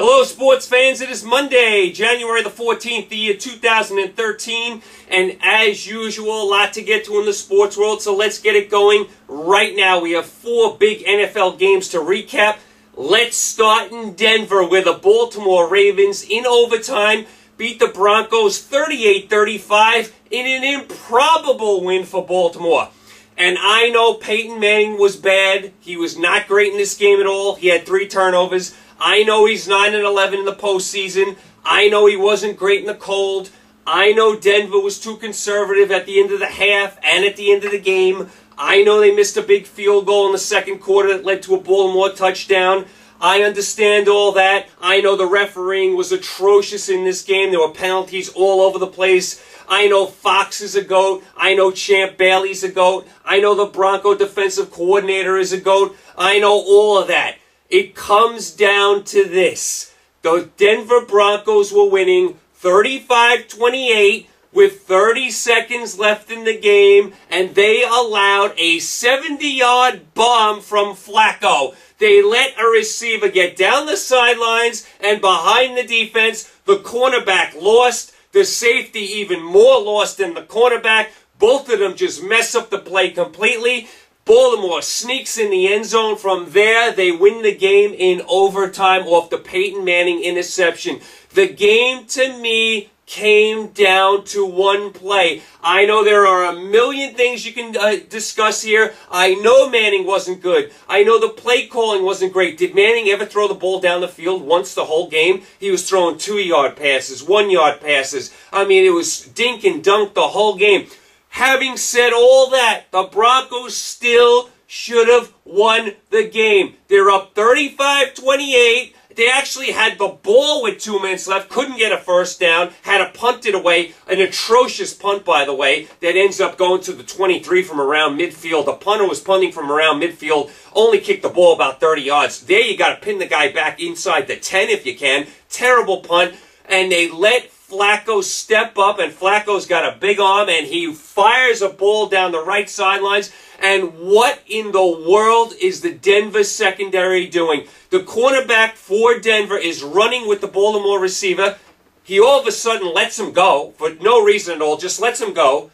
Hello, sports fans. It is Monday, January the 14th, the year 2013, and as usual, a lot to get to in the sports world, so let's get it going right now. We have 4 big NFL games to recap. Let's start in Denver, where the Baltimore Ravens, in overtime, beat the Broncos 38-35 in an improbable win for Baltimore. And I know Peyton Manning was bad. He was not great in this game at all. He had 3 turnovers. I know he's 9-11 in the postseason. I know he wasn't great in the cold. I know Denver was too conservative at the end of the half and at the end of the game. I know they missed a big field goal in the second quarter that led to a Baltimore touchdown. I understand all that. I know the refereeing was atrocious in this game. There were penalties all over the place. I know Fox is a GOAT. I know Champ Bailey's a GOAT. I know the Bronco defensive coordinator is a GOAT. I know all of that. It comes down to this. The Denver Broncos were winning 35-28 with 30 seconds left in the game, and they allowed a 70-yard bomb from Flacco. They let a receiver get down the sidelines and behind the defense. The cornerback lost. The safety even more lost than the cornerback. Both of them just mess up the play completely. Baltimore sneaks in the end zone. From there, they win the game in overtime off the Peyton Manning interception. The game, to me, came down to one play. I know there are a million things you can discuss here. I know Manning wasn't good. I know the play calling wasn't great. Did Manning ever throw the ball down the field once the whole game? He was throwing 2-yard passes, 1-yard passes. I mean, it was dink and dunk the whole game. Having said all that, the Broncos still should have won the game. They're up 35-28. They actually had the ball with 2 minutes left, couldn't get a first down, had to punt it away. An atrocious punt, by the way, that ends up going to the 23 from around midfield. The punter was punting from around midfield, only kicked the ball about 30 yards. There you got to pin the guy back inside the 10 if you can. Terrible punt. And they let Flacco step up, and Flacco's got a big arm, and he fires a ball down the right sidelines. And what in the world is the Denver secondary doing? The cornerback for Denver is running with the Baltimore receiver. He all of a sudden lets him go for no reason at all, just lets him go.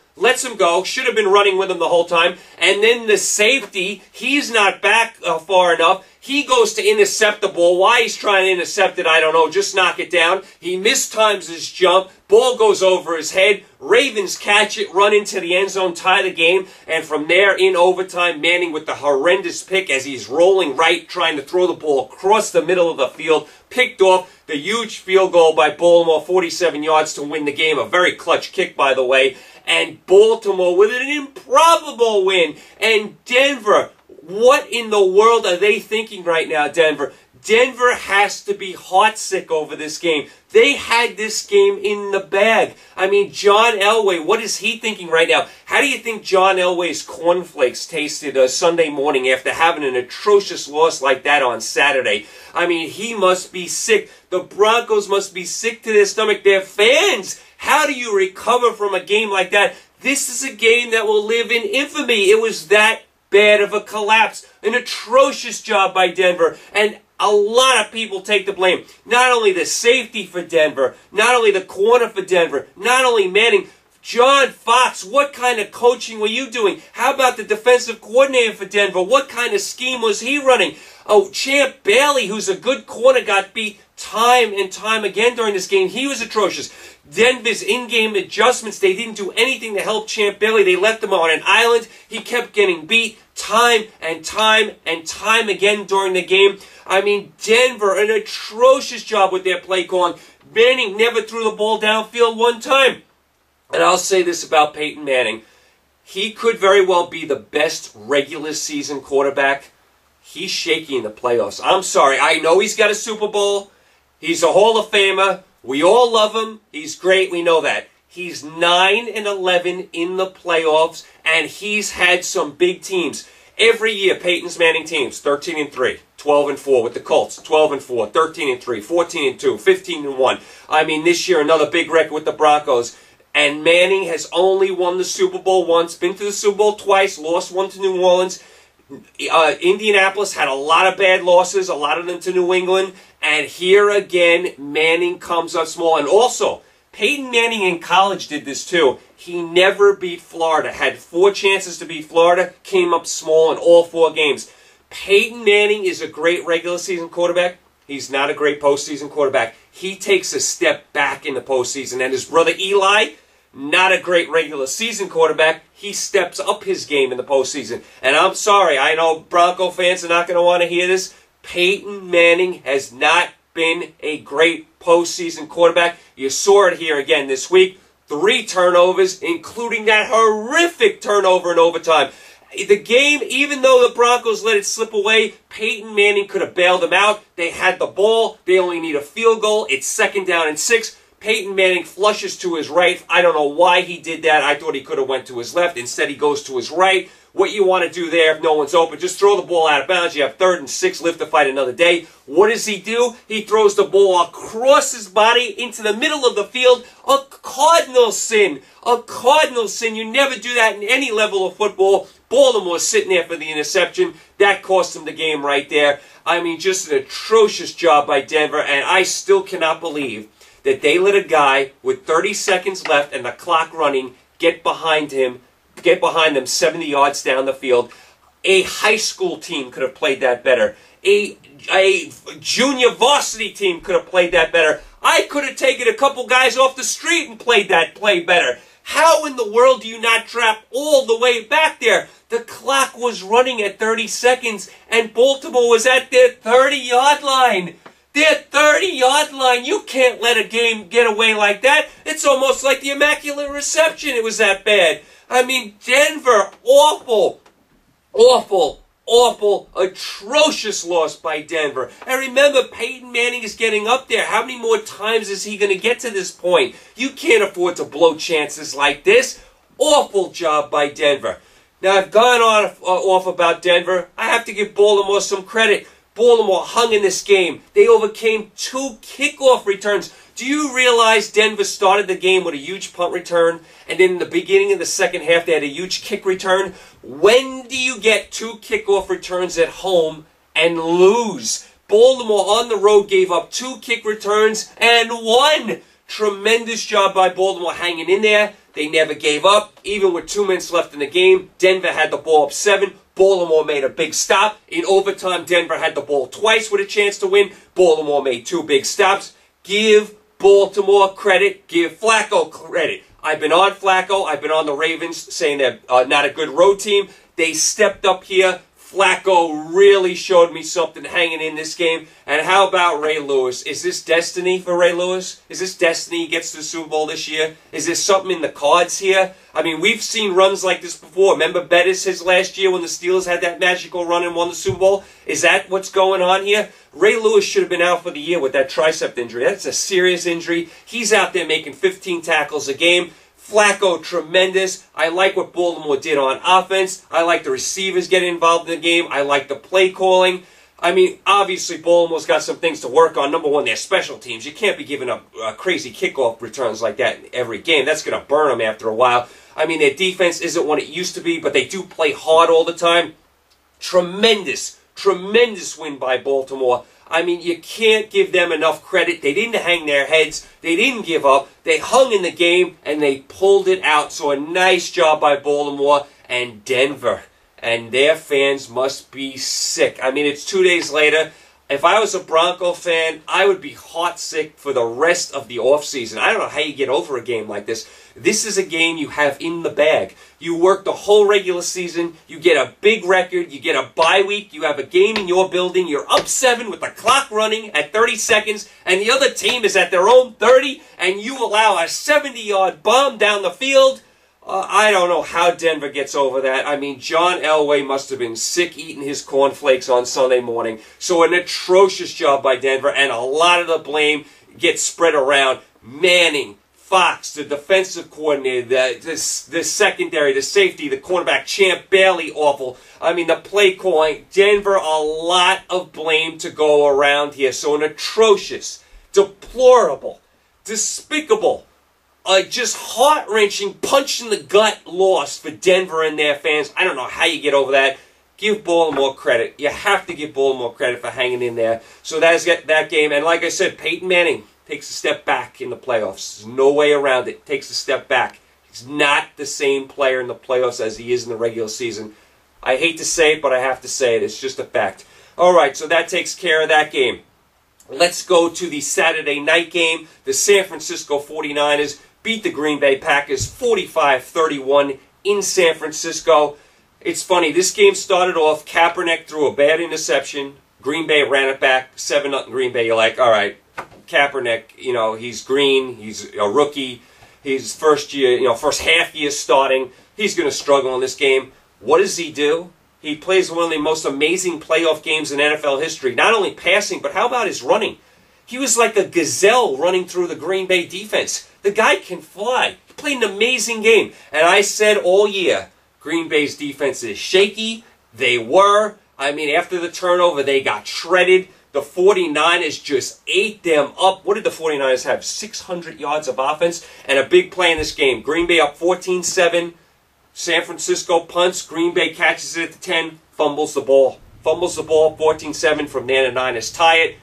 Should have been running with him the whole time. And then the safety, he's not back far enough. He goes to intercept the ball. Why he's trying to intercept it, I don't know. Just knock it down. He mistimes his jump. Ball goes over his head. Ravens catch it, run into the end zone, tie the game. And from there, in overtime, Manning with the horrendous pick as he's rolling right, trying to throw the ball across the middle of the field. Picked off. The huge field goal by Baltimore, 47 yards to win the game. A very clutch kick, by the way. And Baltimore with an improbable win. And Denver, what in the world are they thinking right now, Denver? Denver has to be heartsick over this game. They had this game in the bag. I mean, John Elway, what is he thinking right now? How do you think John Elway's cornflakes tasted Sunday morning after having an atrocious loss like that on Saturday? I mean, he must be sick. The Broncos must be sick to their stomach. Their fans, how do you recover from a game like that? This is a game that will live in infamy. It was that bad of a collapse. An atrocious job by Denver. And a lot of people take the blame. Not only the safety for Denver, not only the corner for Denver, not only Manning. John Fox, what kind of coaching were you doing? How about the defensive coordinator for Denver? What kind of scheme was he running? Oh, Champ Bailey, who's a good corner, got beat time and time again during this game. He was atrocious. Denver's in-game adjustments, they didn't do anything to help Champ Bailey. They left him on an island. He kept getting beat time and time and time again during the game. I mean, Denver, an atrocious job with their play calling. Manning never threw the ball downfield one time. And I'll say this about Peyton Manning. He could very well be the best regular season quarterback. He's shaky in the playoffs. I'm sorry. I know he's got a Super Bowl. He's a Hall of Famer. We all love him. He's great. We know that. He's 9-11 in the playoffs, and he's had some big teams. Every year, Peyton's Manning teams, 13-3, 12-4 with the Colts, 12-4, 13-3, 14-2, 15-1. I mean, this year, another big record with the Broncos. And Manning has only won the Super Bowl once, been to the Super Bowl twice, lost one to New Orleans. Indianapolis had a lot of bad losses, a lot of them to New England, And here again, Manning comes up small. And also, Peyton Manning in college did this too. He never beat Florida. Had 4 chances to beat Florida, came up small in all 4 games. Peyton Manning is a great regular season quarterback. He's not a great postseason quarterback. He takes a step back in the postseason. And his brother Eli, not a great regular season quarterback. He steps up his game in the postseason. And I'm sorry, I know Bronco fans are not going to want to hear this. Peyton Manning has not been a great postseason quarterback. You saw it here again this week. 3 turnovers, including that horrific turnover in overtime. The game, even though the Broncos let it slip away, Peyton Manning could have bailed them out. They had the ball. They only need a field goal. It's 2nd down and 6. Peyton Manning flushes to his right. I don't know why he did that. I thought he could have went to his left. Instead, he goes to his right. What you want to do there if no one's open, just throw the ball out of bounds. You have 3rd and 6, live to fight another day. What does he do? He throws the ball across his body into the middle of the field. A cardinal sin. A cardinal sin. You never do that in any level of football. Baltimore's sitting there for the interception. That cost him the game right there. I mean, just an atrocious job by Denver, and I still cannot believe that they let a guy with 30 seconds left and the clock running get behind them 70 yards down the field. A high school team could have played that better. A junior varsity team could have played that better. I could have taken a couple guys off the street and played that play better. How in the world do you not trap all the way back there? The clock was running at 30 seconds, and Baltimore was at their 30-yard line. Their 30-yard line. You can't let a game get away like that. It's almost like the Immaculate Reception. It was that bad. I mean, Denver, awful, atrocious loss by Denver. And remember, Peyton Manning is getting up there. How many more times is he going to get to this point? You can't afford to blow chances like this. Awful job by Denver. Now, I've gone on off about Denver. I have to give Baltimore some credit. Baltimore hung in this game. They overcame 2 kickoff returns. Do you realize Denver started the game with a huge punt return, and then in the beginning of the second half they had a huge kick return? When do you get 2 kickoff returns at home and lose? Baltimore on the road gave up 2 kick returns and won. Tremendous job by Baltimore hanging in there. They never gave up. Even with 2 minutes left in the game, Denver had the ball up 7. Baltimore made a big stop. In overtime, Denver had the ball twice with a chance to win. Baltimore made 2 big stops. Give Baltimore credit. Give Flacco credit. I've been on Flacco. I've been on the Ravens saying they're not a good road team. They stepped up here. Flacco really showed me something hanging in this game. And how about Ray Lewis? Is this destiny for Ray Lewis? Is this destiny he gets to the Super Bowl this year? Is there something in the cards here? I mean, we've seen runs like this before. Remember Bettis his last year when the Steelers had that magical run and won the Super Bowl? Is that what's going on here? Ray Lewis should have been out for the year with that tricep injury. That's a serious injury. He's out there making 15 tackles a game. Flacco, tremendous. I like what Baltimore did on offense. I like the receivers getting involved in the game. I like the play calling. I mean, obviously, Baltimore's got some things to work on. Number one, their special teams. You can't be giving up crazy kickoff returns like that in every game. That's going to burn them after a while. I mean, their defense isn't what it used to be, but they do play hard all the time. Tremendous win by Baltimore. I mean, you can't give them enough credit. They didn't hang their heads. They didn't give up. They hung in the game, and they pulled it out. So a nice job by Baltimore and Denver. And their fans must be sick. I mean, it's 2 days later. If I was a Bronco fan, I would be heartsick for the rest of the offseason. I don't know how you get over a game like this. This is a game you have in the bag. You work the whole regular season. You get a big record. You get a bye week. You have a game in your building. You're up 7 with the clock running at 30 seconds, and the other team is at their own 30, and you allow a 70-yard bomb down the field. I don't know how Denver gets over that. I mean, John Elway must have been sick eating his cornflakes on Sunday morning. So an atrocious job by Denver, and a lot of the blame gets spread around. Manning, Fox, the defensive coordinator, the secondary, the safety, the cornerback, Champ Bailey, awful. I mean, the play calling. Denver, a lot of blame to go around here. So an atrocious, deplorable, despicable, just heart-wrenching, punch-in-the-gut loss for Denver and their fans. I don't know how you get over that. give Baltimore credit. You have to give Baltimore credit for hanging in there. So that's that game. And like I said, Peyton Manning takes a step back in the playoffs. There's no way around it. Takes a step back. He's not the same player in the playoffs as he is in the regular season. I hate to say it, but I have to say it. It's just a fact. All right, so that takes care of that game. Let's go to the Saturday night game. The San Francisco 49ers beat the Green Bay Packers 45-31 in San Francisco. It's funny, this game started off, Kaepernick threw a bad interception. Green Bay ran it back, 7-0 Green Bay. You're like, all right, Kaepernick, he's green, he's a rookie, he's first half year starting. He's going to struggle in this game. What does he do? He plays one of the most amazing playoff games in NFL history. Not only passing, but how about his running? He was like a gazelle running through the Green Bay defense. The guy can fly. He played an amazing game. And I said all year, Green Bay's defense is shaky. They were. I mean, after the turnover, they got shredded. The 49ers just ate them up. What did the 49ers have? 600 yards of offense and a big play in this game. Green Bay up 14-7. San Francisco punts. Green Bay catches it at the 10. Fumbles the ball. 14-7. From there, the Niners tie it.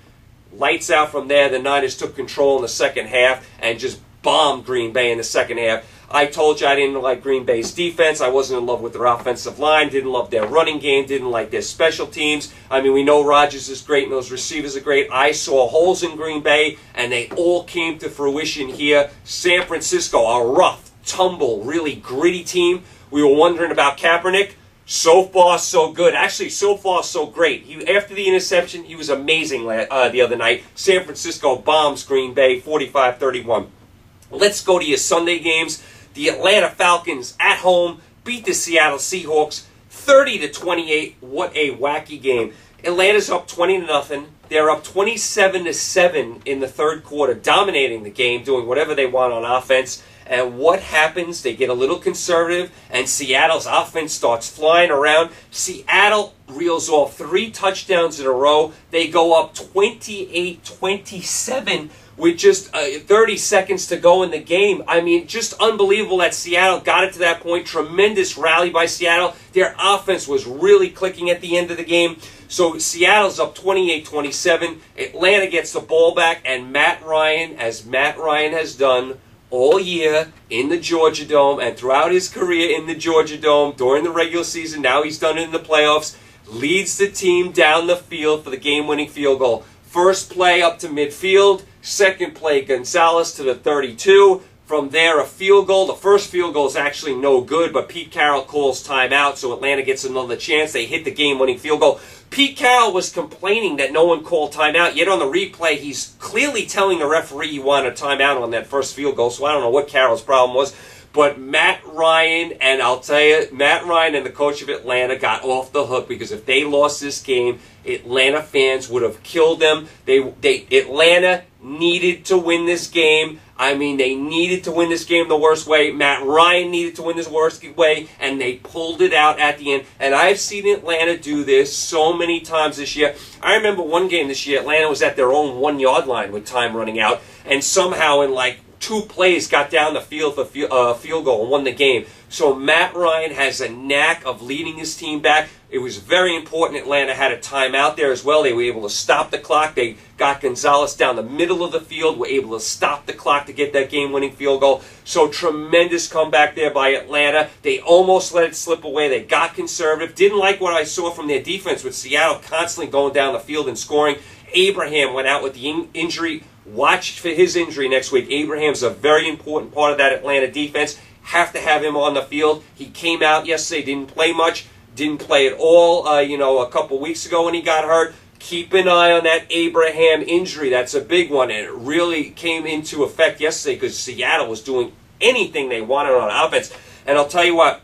Lights out from there. The Niners took control in the second half and just bombed Green Bay in the second half. I told you I didn't like Green Bay's defense. I wasn't in love with their offensive line. Didn't love their running game. Didn't like their special teams. I mean, we know Rodgers is great and those receivers are great. I saw holes in Green Bay, and they all came to fruition here. San Francisco, a rough, tumble, really gritty team. We were wondering about Kaepernick. So far, so good. Actually, so far, so great. After the interception, he was amazing the other night. San Francisco bombs Green Bay 45-31. Let's go to your Sunday games. The Atlanta Falcons at home beat the Seattle Seahawks 30-28. What a wacky game. Atlanta's up 20-0. They're up 27-7 in the third quarter, dominating the game, doing whatever they want on offense. And what happens? They get a little conservative, and Seattle's offense starts flying around. Seattle reels off 3 touchdowns in a row. They go up 28-27 with just 30 seconds to go in the game. I mean, just unbelievable that Seattle got it to that point. Tremendous rally by Seattle. Their offense was really clicking at the end of the game. So Seattle's up 28-27. Atlanta gets the ball back, and Matt Ryan, as Matt Ryan has done all year in the Georgia Dome and throughout his career in the Georgia Dome during the regular season, now he's done it in the playoffs, leads the team down the field for the game-winning field goal. First play up to midfield, second play Gonzalez to the 32. From there, a field goal. The first field goal is actually no good, but Pete Carroll calls timeout, so Atlanta gets another chance. They hit the game-winning field goal. Pete Carroll was complaining that no one called timeout, yet on the replay, he's clearly telling the referee he wanted a timeout on that first field goal, so I don't know what Carroll's problem was. But Matt Ryan, and I'll tell you, Matt Ryan and the coach of Atlanta got off the hook, because if they lost this game, Atlanta fans would have killed them. Atlanta needed to win this game. I mean, they needed to win this game the worst way. Matt Ryan needed to win this worst way, and they pulled it out at the end. And I've seen Atlanta do this so many times this year. I remember one game this year, Atlanta was at their own 1-yard line with time running out, and somehow in like 2 plays got down the field for field goal and won the game. So Matt Ryan has a knack of leading his team back. It was very important Atlanta had a timeout there as well. They were able to stop the clock. They got Gonzalez down the middle of the field, were able to stop the clock to get that game-winning field goal. So tremendous comeback there by Atlanta. They almost let it slip away. They got conservative. Didn't like what I saw from their defense with Seattle constantly going down the field and scoring. Abraham went out with the injury. Watch for his injury next week. Abraham's a very important part of that Atlanta defense. Have to have him on the field. He came out yesterday, didn't play much, didn't play at all, a couple weeks ago when he got hurt. Keep an eye on that Abraham injury. That's a big one, and it really came into effect yesterday because Seattle was doing anything they wanted on offense. And I'll tell you what,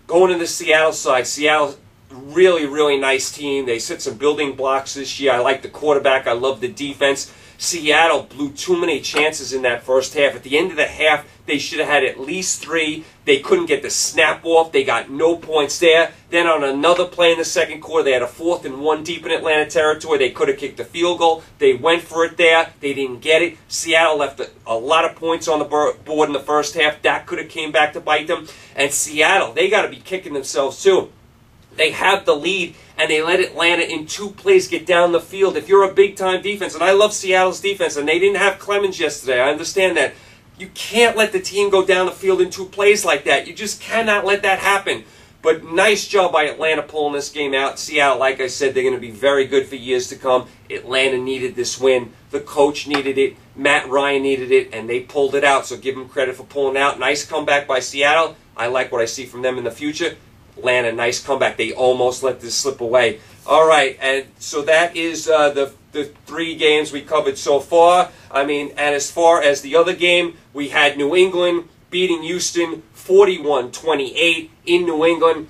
going to the Seattle side, Seattle's really, really nice team. They set some building blocks this year. I like the quarterback. I love the defense. Seattle blew too many chances in that first half. At the end of the half, they should have had at least 3. They couldn't get the snap off. They got no points there. Then on another play in the second quarter, they had a 4th and 1 deep in Atlanta territory. They could have kicked the field goal. They went for it there. They didn't get it. Seattle left a lot of points on the board in the first half. That could have came back to bite them. And Seattle, they got to be kicking themselves too. They have the lead, and they let Atlanta in 2 plays get down the field. If you're a big-time defense, and I love Seattle's defense, and they didn't have Clemens yesterday, I understand that. You can't let the team go down the field in 2 plays like that. You just cannot let that happen. But nice job by Atlanta pulling this game out. Seattle, like I said, they're going to be very good for years to come. Atlanta needed this win. The coach needed it. Matt Ryan needed it, and they pulled it out. So give them credit for pulling out. Nice comeback by Seattle. I like what I see from them in the future. Atlanta, nice comeback. They almost let this slip away. All right, and so that is the 3 games we covered so far. I mean, and as far as the other game, we had New England beating Houston 41-28 in New England.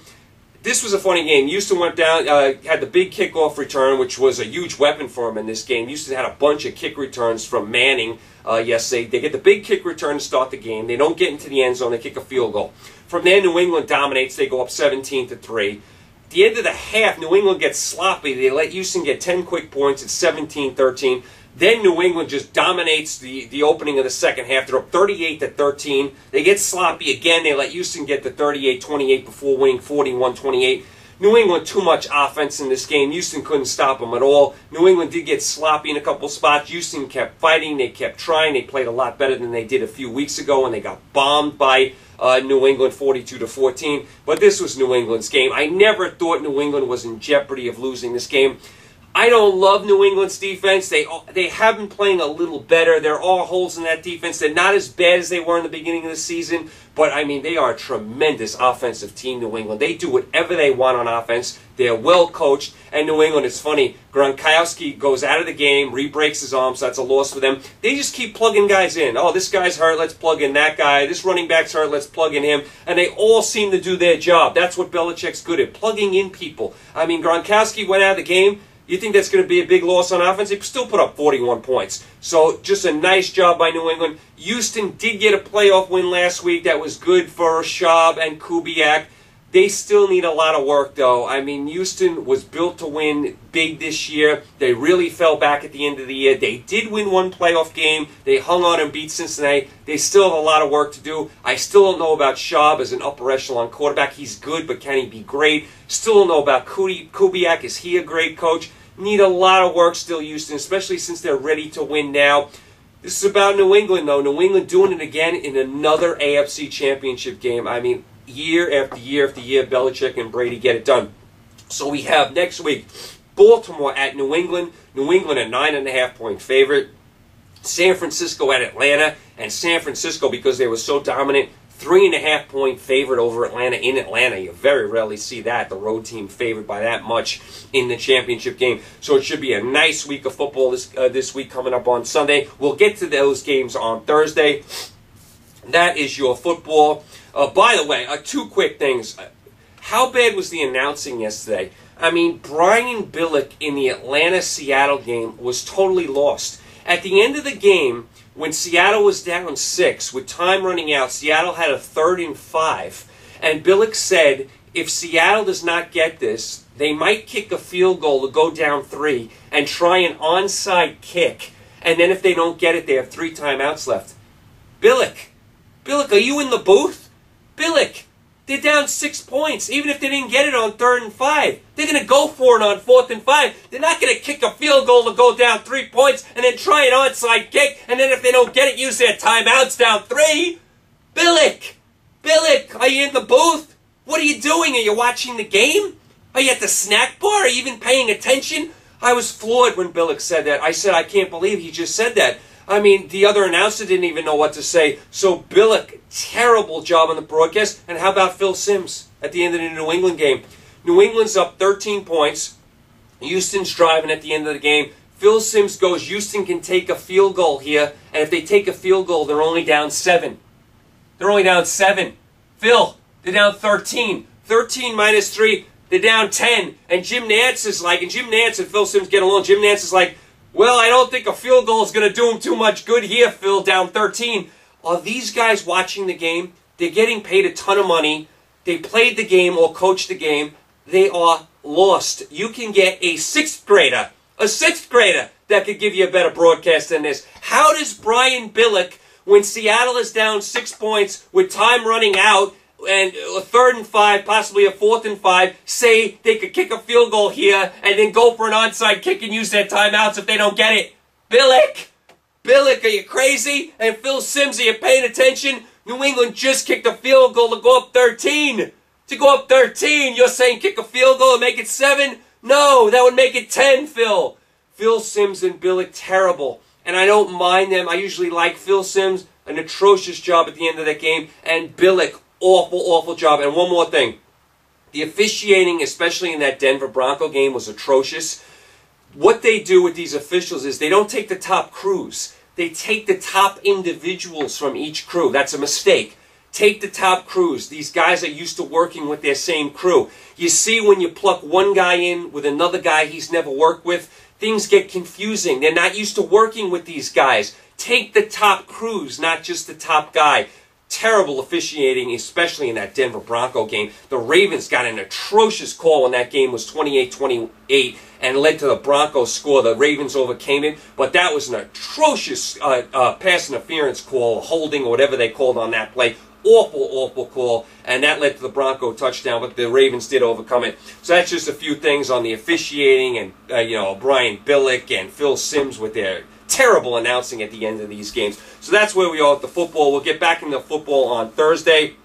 This was a funny game. Houston went down, had the big kickoff return, which was a huge weapon for him in this game. Houston had a bunch of kick returns from Manning yesterday. They get the big kick return to start the game. They don't get into the end zone. They kick a field goal. From there, New England dominates. They go up 17-3. At the end of the half, New England gets sloppy. They let Houston get 10 quick points at 17-13. Then New England just dominates the opening of the second half. They're up 38-13. They get sloppy again. They let Houston get to 38-28 before winning 41-28. New England, too much offense in this game. Houston couldn't stop them at all. New England did get sloppy in a couple spots. Houston kept fighting. They kept trying. They played a lot better than they did a few weeks ago when they got bombed by New England 42-14. But this was New England's game. I never thought New England was in jeopardy of losing this game. I don't love New England's defense. They have been playing a little better. There are holes in that defense. They're not as bad as they were in the beginning of the season. But, I mean, they are a tremendous offensive team, New England. They do whatever they want on offense. They're well coached. And New England, it's funny, Gronkowski goes out of the game, re-breaks his arm, so that's a loss for them. They just keep plugging guys in. Oh, this guy's hurt, let's plug in that guy. This running back's hurt, let's plug in him. And they all seem to do their job. That's what Belichick's good at, plugging in people. I mean, Gronkowski went out of the game. You think that's going to be a big loss on offense? They still put up 41 points. So just a nice job by New England. Houston did get a playoff win last week. That was good for Schaub and Kubiak. They still need a lot of work, though. I mean, Houston was built to win big this year. They really fell back at the end of the year. They did win 1 playoff game. They hung on and beat Cincinnati. They still have a lot of work to do. I still don't know about Schaub as an upper echelon quarterback. He's good, but can he be great? Still don't know about Kubiak. Is he a great coach? Need a lot of work still, Houston, especially since they're ready to win now. This is about New England, though. New England doing it again in another AFC championship game. I mean, year after year after year, Belichick and Brady get it done. So we have next week Baltimore at New England. New England a 9.5-point favorite. San Francisco at Atlanta. And San Francisco, because they were so dominant, 3.5-point favorite over Atlanta in Atlanta. You very rarely see that, the road team favored by that much in the championship game. So it should be a nice week of football this week coming up on Sunday. We'll get to those games on Thursday. That is your football. By the way, 2 quick things. How bad was the announcing yesterday? I mean, Brian Billick in the Atlanta-Seattle game was totally lost. At the end of the game, when Seattle was down 6, with time running out, Seattle had a 3rd and 5. And Billick said, if Seattle does not get this, they might kick a field goal to go down 3 and try an onside kick. And then if they don't get it, they have 3 timeouts left. Billick, are you in the booth? Billick, they're down 6 points. Even if they didn't get it on 3rd and 5, they're going to go for it on 4th and 5. They're not going to kick a field goal to go down 3 points and then try an onside kick, and then if they don't get it, use their timeouts down 3. Billick, are you in the booth? What are you doing? Are you watching the game? Are you at the snack bar? Are you even paying attention? I was floored when Billick said that. I said, I can't believe he just said that. I mean, the other announcer didn't even know what to say. So Billick, terrible job on the broadcast. And how about Phil Simms at the end of the New England game? New England's up 13 points. Houston's driving at the end of the game. Phil Simms goes, Houston can take a field goal here. And if they take a field goal, they're only down 7. They're only down 7. Phil, they're down 13. 13 minus 3, they're down 10. And Jim Nantz is like, and Jim Nantz and Phil Simms get along. Jim Nantz is like, well, I don't think a field goal is going to do him too much good here, Phil, down 13. Are these guys watching the game? They're getting paid a ton of money. They played the game or coached the game. They are lost. You can get a 6th grader that could give you a better broadcast than this. How does Brian Billick, when Seattle is down 6 points with time running out, and a 3rd and 5, possibly a 4th and 5, say they could kick a field goal here and then go for an onside kick and use their timeouts if they don't get it. Billick, are you crazy? And Phil Simms, are you paying attention? New England just kicked a field goal to go up 13. To go up 13, you're saying kick a field goal and make it 7? No, that would make it 10, Phil. Phil Simms and Billick, terrible. And I don't mind them. I usually like Phil Simms, an atrocious job at the end of that game. And Billick, awful job. And one more thing. The officiating, especially in that Denver Bronco game, was atrocious. What they do with these officials is they don't take the top crews. They take the top individuals from each crew. That's a mistake. Take the top crews. These guys are used to working with their same crew. You see, when you pluck one guy in with another guy he's never worked with, things get confusing. They're not used to working with these guys. Take the top crews, not just the top guy. Terrible officiating, especially in that Denver Bronco game. The Ravens got an atrocious call when that game was 28-28 and led to the Broncos score. The Ravens overcame it, but that was an atrocious pass interference call, holding, or whatever they called on that play. Awful call, and that led to the Bronco touchdown, but the Ravens did overcome it. So that's just a few things on the officiating, and Brian Billick and Phil Simms with their terrible announcing at the end of these games. So that's where we are with the football. We'll get back into football on Thursday.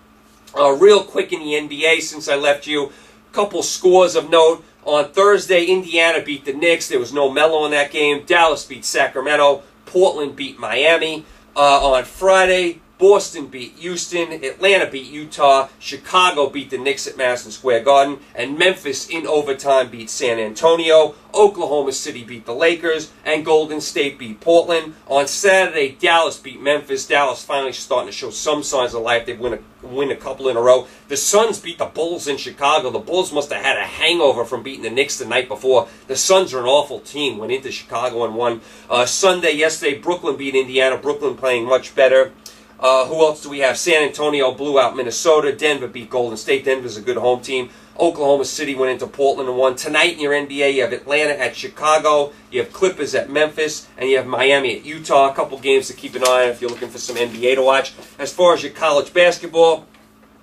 Real quick in the NBA, since I left you, a couple scores of note. On Thursday, Indiana beat the Knicks. There was no Melo in that game. Dallas beat Sacramento. Portland beat Miami. On Friday, Boston beat Houston, Atlanta beat Utah, Chicago beat the Knicks at Madison Square Garden, and Memphis in overtime beat San Antonio. Oklahoma City beat the Lakers, and Golden State beat Portland. On Saturday, Dallas beat Memphis. Dallas finally starting to show some signs of life. They win a couple in a row. The Suns beat the Bulls in Chicago. The Bulls must have had a hangover from beating the Knicks the night before. The Suns are an awful team. Went into Chicago and won. Yesterday, Brooklyn beat Indiana. Brooklyn playing much better. Who else do we have? San Antonio blew out Minnesota. Denver beat Golden State. Denver's a good home team. Oklahoma City went into Portland and won. Tonight in your NBA, you have Atlanta at Chicago. You have Clippers at Memphis. And you have Miami at Utah. A couple games to keep an eye on if you're looking for some NBA to watch. As far as your college basketball,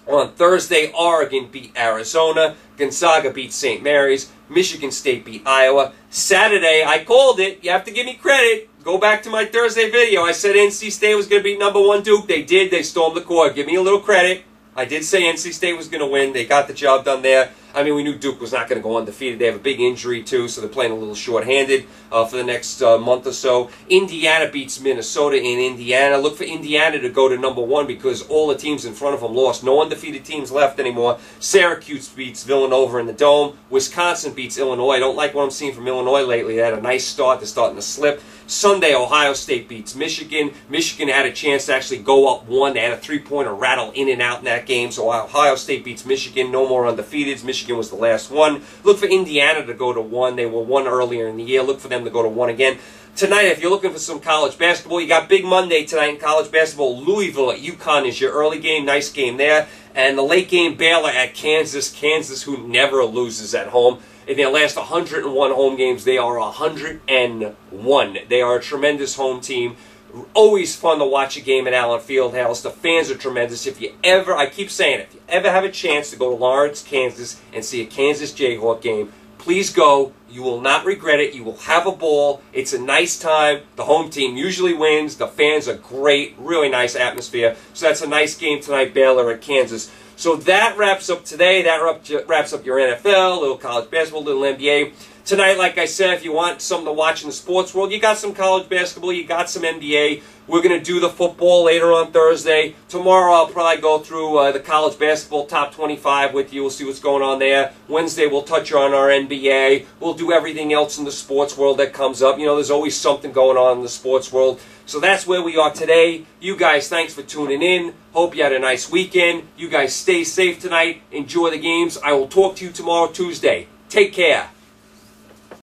on Thursday, Oregon beat Arizona. Gonzaga beat St. Mary's. Michigan State beat Iowa. Saturday, I called it. You have to give me credit. Go back to my Thursday video. I said NC State was going to beat #1 Duke. They did. They stormed the court. Give me a little credit. I did say NC State was going to win. They got the job done there. I mean, we knew Duke was not going to go undefeated. They have a big injury, too, so they're playing a little short-handed for the next month or so. Indiana beats Minnesota in Indiana. Look for Indiana to go to #1 because all the teams in front of them lost. No undefeated teams left anymore. Syracuse beats Villanova in the Dome. Wisconsin beats Illinois. I don't like what I'm seeing from Illinois lately. They had a nice start. They're starting to slip. Sunday, Ohio State beats Michigan. Michigan had a chance to actually go up 1. They had a three-pointer rattle in and out in that game. So Ohio State beats Michigan. No more undefeateds. Michigan was the last one. Look for Indiana to go to 1. They were 1 earlier in the year. Look for them to go to 1 again. Tonight, if you're looking for some college basketball, you got Big Monday tonight in college basketball. Louisville at UConn is your early game. Nice game there. And the late game, Baylor at Kansas. Kansas, who never loses at home. In their last 101 home games, they are 101. They are a tremendous home team. Always fun to watch a game at Allen Fieldhouse. The fans are tremendous. If you ever, I keep saying it, if you ever have a chance to go to Lawrence, Kansas, and see a Kansas Jayhawk game, please go. You will not regret it. You will have a ball. It's a nice time. The home team usually wins. The fans are great. Really nice atmosphere. So that's a nice game tonight, Baylor at Kansas. So that wraps up today. That wraps up your NFL, little college basketball, little NBA. Tonight, like I said, if you want something to watch in the sports world, you got some college basketball, you got some NBA. We're going to do the football later on Thursday. Tomorrow, I'll probably go through the college basketball top 25 with you. We'll see what's going on there. Wednesday, we'll touch on our NBA. We'll do everything else in the sports world that comes up. You know, there's always something going on in the sports world. So that's where we are today. You guys, thanks for tuning in. Hope you had a nice weekend. You guys stay safe tonight. Enjoy the games. I will talk to you tomorrow, Tuesday. Take care.